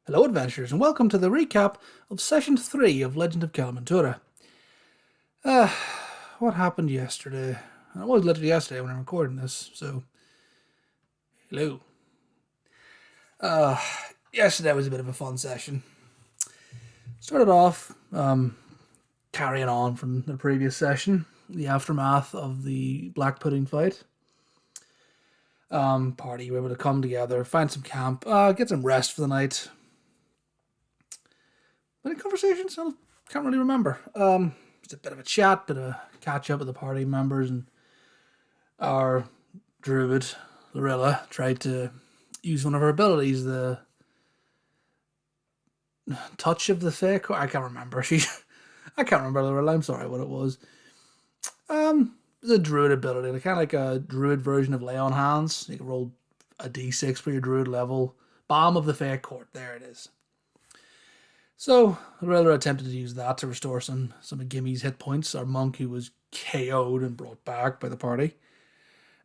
Hello, adventurers, and welcome to the recap of Session 3 of Legend of Kelamentura. Uh, what happened yesterday? It was literally yesterday when I'm recording this, so hello. Uh, Yesterday was a bit of a fun session. Started off carrying on from the previous session, the aftermath of the black pudding fight. Party were able to come together, find some camp, get some rest for the night. Any conversations? I can't really remember. Just a bit of a chat, bit of a catch up with the party members, and our druid, Lorilla, tried to use one of her abilities, the touch of the fake. I can't remember. I can't remember Lorilla. I'm sorry what it was. The druid ability, kind of like a druid version of lay on hands. You can roll a d6 for your druid level. Balm of the Fake Court. There it is. So Lorilla attempted to use that to restore some of Gimmy's hit points. Our monk, who was KO'd and brought back by the party,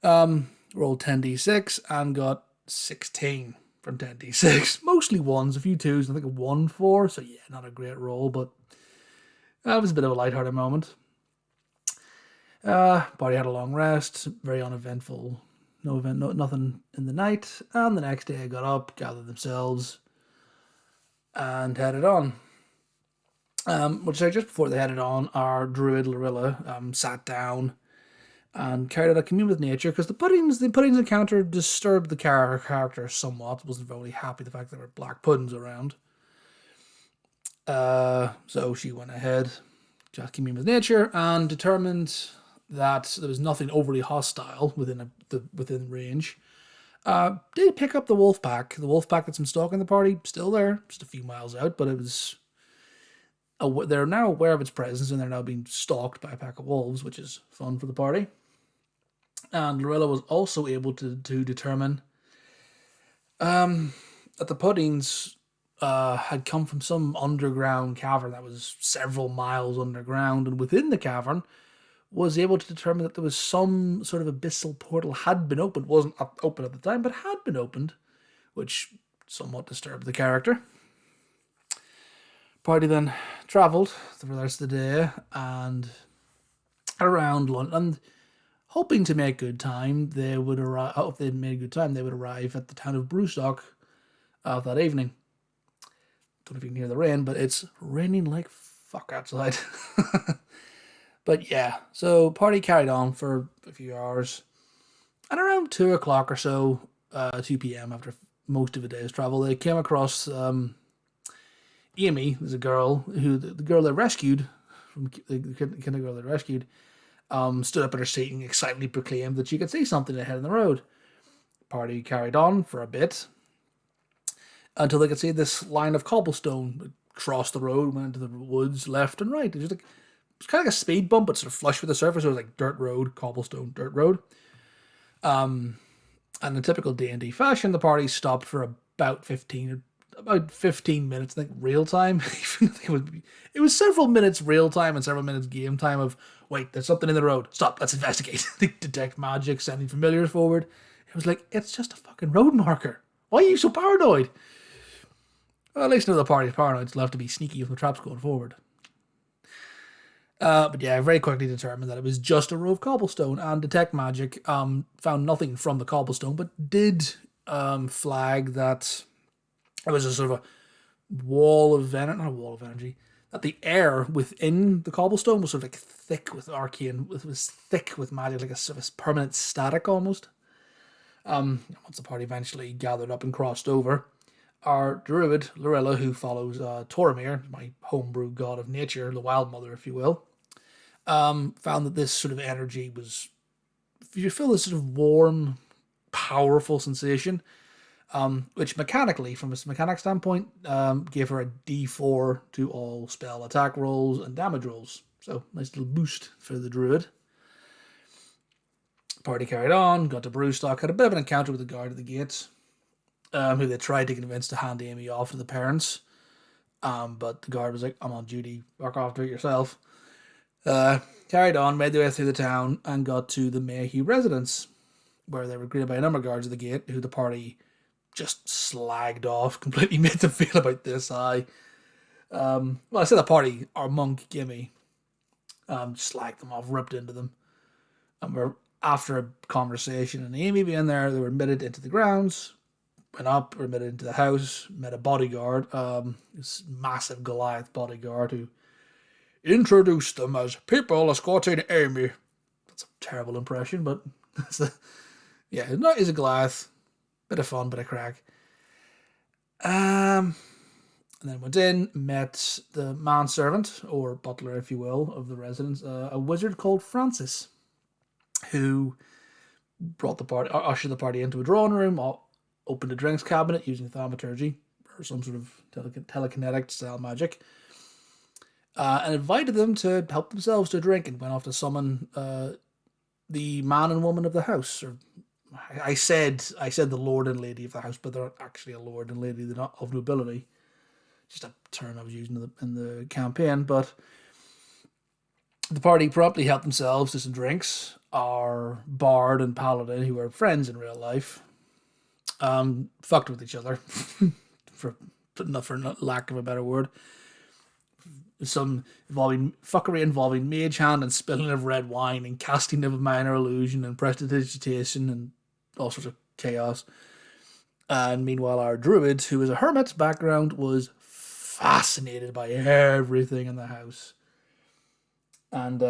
rolled 10d6 and got 16 from 10d6. Mostly ones, a few twos, and I think a 1-4. So yeah, not a great roll, but that was a bit of a lighthearted moment. Party had a long rest, very uneventful. Nothing in the night. And the next day, I got up, gathered themselves, and headed on. Just before they headed on, our druid Lorilla sat down and carried out a commune with nature, because the puddings encounter disturbed the character somewhat. Wasn't really happy the fact that there were black puddings around. So she went ahead, just commune with nature, and determined that there was nothing overly hostile within range. Did pick up the wolf pack. The wolf pack that's been stalking the party, still there, just a few miles out, but it was. They're now aware of its presence, and they're now being stalked by a pack of wolves, which is fun for the party. And Lorella was also able to determine that the puddings had come from some underground cavern that was several miles underground, and within the cavern was able to determine that there was some sort of abyssal portal had been opened. Wasn't open at the time, but had been opened, which somewhat disturbed the character. Party then travelled the rest of the day and around London, hoping to make good time. They would arrive. If they made good time, they would arrive at the town of Brewstock that evening. Don't know if you can hear the rain, but it's raining like fuck outside. But yeah, so party carried on for a few hours, and around 2 o'clock or so, 2 p.m. after most of a day's travel, they came across Amy. There's a girl who the girl they rescued from the kindergarten they rescued. Stood up in her seat and excitedly proclaimed that she could see something ahead in the road. Party carried on for a bit until they could see this line of cobblestone cross the road, went into the woods left and right. It was kind of like a speed bump, but sort of flush with the surface. So it was like dirt road, cobblestone, dirt road. And in typical D&D fashion, the party stopped for about 15 minutes, I think, real time. It was several minutes real time and several minutes game time of, wait, there's something in the road. Stop, let's investigate. They detect magic, sending familiars forward. It was like, it's just a fucking road marker. Why are you so paranoid? Well, at least none of the party's paranoid. It's left to be sneaky if the trap's going forward. But yeah, I very quickly determined that it was just a row of cobblestone, and detect magic found nothing from the cobblestone, but did flag that it was a sort of a wall of energy, not a wall of energy, that the air within the cobblestone was sort of like thick with arcane, it was thick with magic, like a sort of permanent static almost. Once the party eventually gathered up and crossed over, our druid, Lorilla, who follows Toromir, my homebrew god of nature, the wild mother, if you will, found that this sort of energy was, you feel this sort of warm, powerful sensation, which mechanically, from a mechanic standpoint, gave her a D4 to all spell attack rolls and damage rolls. So, nice little boost for the druid. Party carried on, got to Brewstock, had a bit of an encounter with the guard at the gates, who they tried to convince to hand Amy off to the parents. But the guard was like, I'm on duty, fuck off, do it yourself. Carried on, made their way through the town, and got to the Mayhew residence, where they were greeted by a number of guards at the gate, who the party just slagged off, completely made them feel about this. Well, I said the party, our monk Gimme, slagged them off, ripped into them. And after a conversation and Amy being there, they were admitted into the grounds, went up, were admitted into the house, met a bodyguard, this massive Goliath bodyguard who introduced them as people escorting Amy. That's a terrible impression, but that's yeah, not he's a Goliath. Bit of fun, bit of crack. And then went in, met the manservant, or butler, if you will, of the residence, a wizard called Francis, who brought the party, ushered the party into a drawing room, opened a drinks cabinet using thaumaturgy, or some sort of telekinetic style magic, and invited them to help themselves to a drink, and went off to summon the man and woman of the house, or I said the lord and lady of the house, but they're not actually a lord and lady. They're not of nobility. Just a term I was using in the campaign. But the party promptly helped themselves to some drinks. Our bard and paladin, who were friends in real life, fucked with each other, for lack of a better word. Some fuckery involving mage hand and spilling of red wine and casting of a minor illusion and prestidigitation and all sorts of chaos. And meanwhile, our druid, who was a hermit's background, was fascinated by everything in the house. And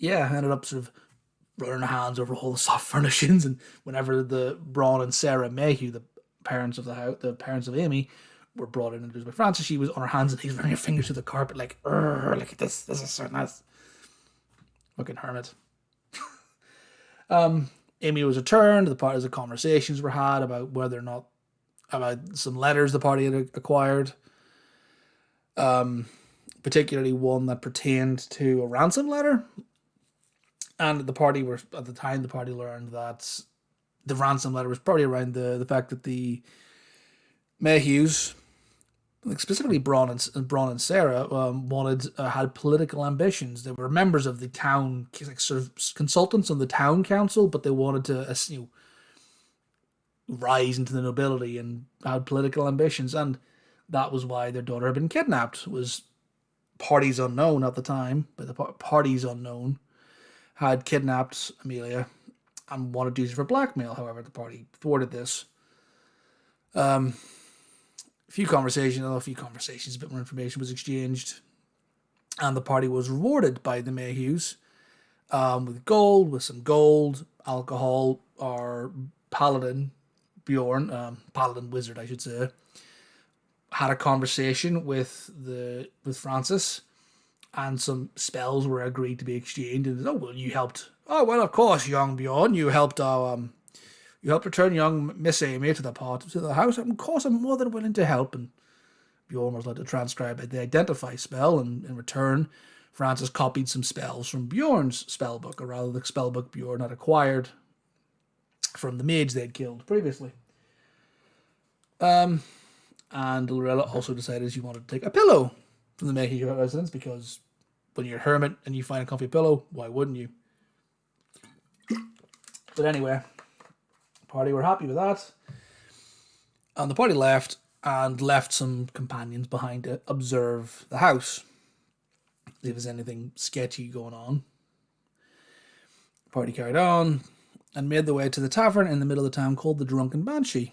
ended up sort of running her hands over all the soft furnishings. And whenever the Braun and Sarah Mayhew, the parents of the house, the parents of Amy, were brought in and introduced by Francis, she was on her hands and knees running her fingers through the carpet like, look at this is so nice. Fucking hermit. Amy was returned. The parties of conversations were had about whether or not, about some letters the party had acquired. Particularly one that pertained to a ransom letter. And the party learned that the ransom letter was probably around the fact that the Mayhews, like specifically Braun and Sarah, had political ambitions. They were members of the town, like sort of consultants on the town council, but they wanted to rise into the nobility and had political ambitions, and that was why their daughter had been kidnapped. It was parties unknown at the time, but the parties unknown had kidnapped Amelia and wanted to use her for blackmail. However, the party thwarted this. A few conversations, a bit more information was exchanged, and the party was rewarded by the Mayhews with some gold, alcohol. Our paladin, Bjorn, paladin wizard, I should say, had a conversation with Francis, and some spells were agreed to be exchanged. And you helped. Oh well, of course, young Bjorn, you helped you helped return young Miss Amy to the house. Of course, I'm more than willing to help. And Bjorn was allowed to transcribe the identify spell, and in return, Francis copied some spells from Bjorn's spellbook, or rather the spellbook Bjorn had acquired from the mage they'd killed previously. And Lorella also decided she wanted to take a pillow from the Mayhew residence, because when you're a hermit and you find a comfy pillow, why wouldn't you? But anyway, party were happy with that, and the party left some companions behind to observe the house, see if there's anything sketchy going on. The party carried on and made their way to the tavern in the middle of the town called the Drunken Banshee.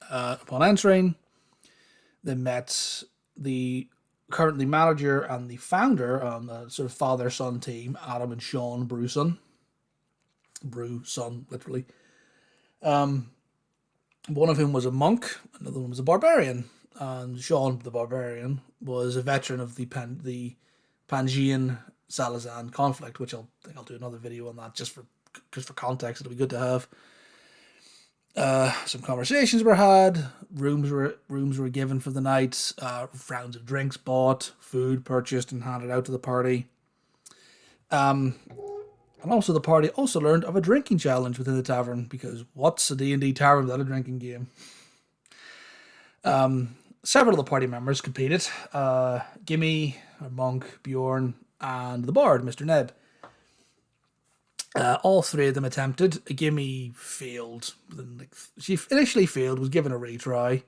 Upon entering, they met the currently manager and the founder on the sort of father-son team, Adam and Sean Brewson. Brew, son, literally. One of whom was a monk, another one was a barbarian, and Sean, the barbarian, was a veteran of the Pangean Salazan conflict, which I'll do another video on that just for context. It'll be good to have. Some conversations were had, rooms were given for the night, rounds of drinks bought, food purchased and handed out to the party. And also the party also learned of a drinking challenge within the tavern, because what's a D&D tavern without a drinking game? Several of the party members competed. Gimme, our monk, Bjorn, and the bard, Mr. Neb. All three of them attempted. Gimme failed. She initially failed, was given a retry.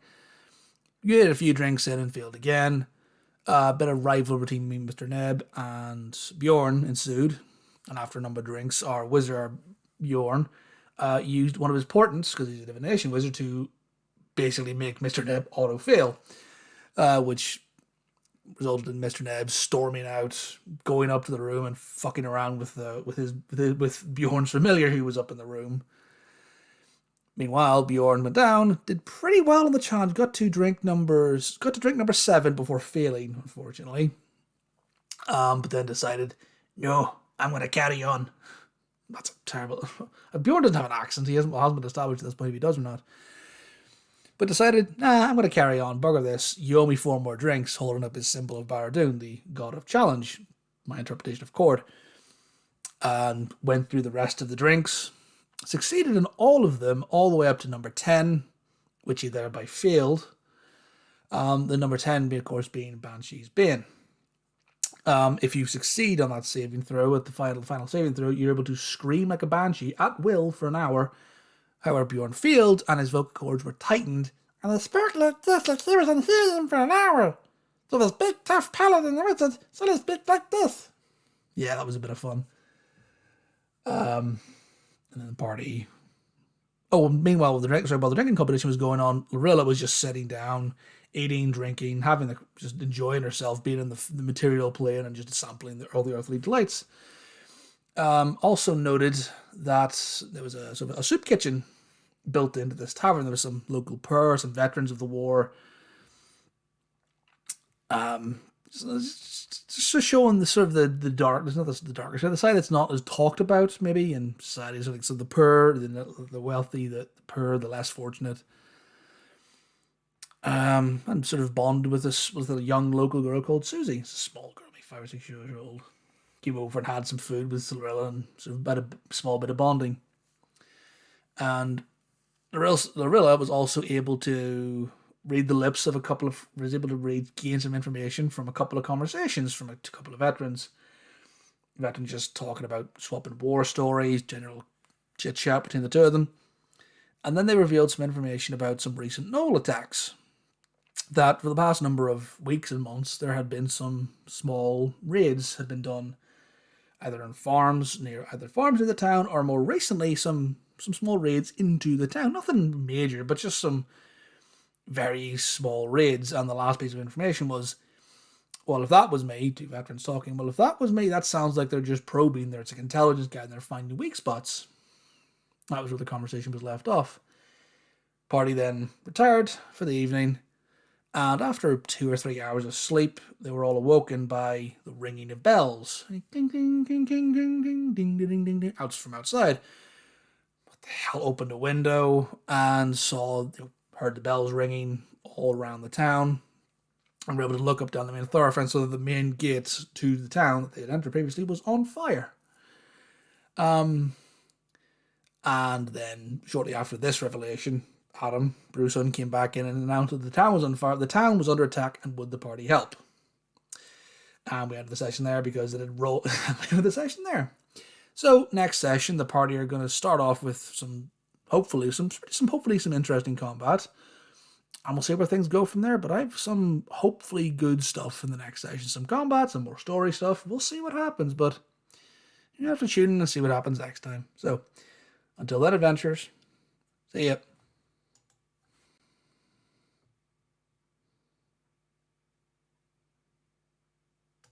Get a few drinks in and failed again. A bit of rivalry between me, Mr. Neb, and Bjorn ensued. And after a number of drinks, our wizard, Bjorn, used one of his portents, because he's a divination wizard, to basically make Mr. Neb auto-fail, which resulted in Mr. Neb storming out, going up to the room and fucking around with Bjorn's familiar who was up in the room. Meanwhile, Bjorn went down, did pretty well on the challenge, got to drink number 7 before failing, unfortunately. But then decided, no, I'm going to carry on. That's a terrible... Bjorn doesn't have an accent. He hasn't been established at this point if he does or not. But decided, nah, I'm going to carry on. Bugger this. You owe me 4 more drinks, holding up his symbol of Baradoon, the god of challenge. My interpretation of Cord. And went through the rest of the drinks. Succeeded in all of them, all the way up to number 10, which he thereby failed. The number 10, of course, being Banshee's Bane. If you succeed on that saving throw, at the final saving throw, you're able to scream like a banshee at will for an hour. However, Bjorn failed, and his vocal cords were tightened, and the spirit like this, like he was on helium for an hour. So this big tough paladin wizard suddenly speak like this. Yeah, that was a bit of fun. And then the party. Oh, meanwhile, while the drinking competition was going on, Lorilla was just sitting down, eating, drinking, just enjoying herself, being in the material plane and just sampling all the earthly delights. Also noted that there was a sort of a soup kitchen built into this tavern. There was some local poor, some veterans of the war. Just showing the sort of the darkness, not the darker side, the side that's not as talked about maybe in society. So the poor, the wealthy, the poor, the less fortunate. And sort of bonded with a young local girl called Susie. It's a small girl, maybe 5 or 6 years old. Came over and had some food with Lorilla and sort of had a small bit of bonding. And Lorilla was also able to read the lips of gain some information from a couple of conversations from a couple of veterans. Veterans just talking about swapping war stories, general chit chat between the two of them. And then they revealed some information about some recent Knoll attacks. That for the past number of weeks and months, there had been some small raids had been done either on farms near the town, or more recently some small raids into the town. Nothing major, but just some very small raids. And the last piece of information was, well, if that was me, two veterans talking, well, if that was me, that sounds like they're just probing. It's like intelligence guy and they're finding weak spots. That was where the conversation was left off. Party then retired for the evening. And after 2 or 3 hours of sleep, they were all awoken by the ringing of bells. Ding, ding, ding, ding, ding, ding, ding, ding, ding, ding, out from outside. What the hell? Opened a window and heard the bells ringing all around the town. And were able to look up down the main thoroughfare, so that the main gate to the town that they had entered previously was on fire. And then, shortly after this revelation, Adam, Bruceson, came back in and announced that the town was on fire, the town was under attack, and would the party help? And we ended the session there because it had rolled. We ended the session there. So next session, the party are going to start off with some hopefully some interesting combat, and we'll see where things go from there. But I have some hopefully good stuff in the next session, some combat, some more story stuff. We'll see what happens, but you have to tune in and see what happens next time. So until then, adventures. See ya.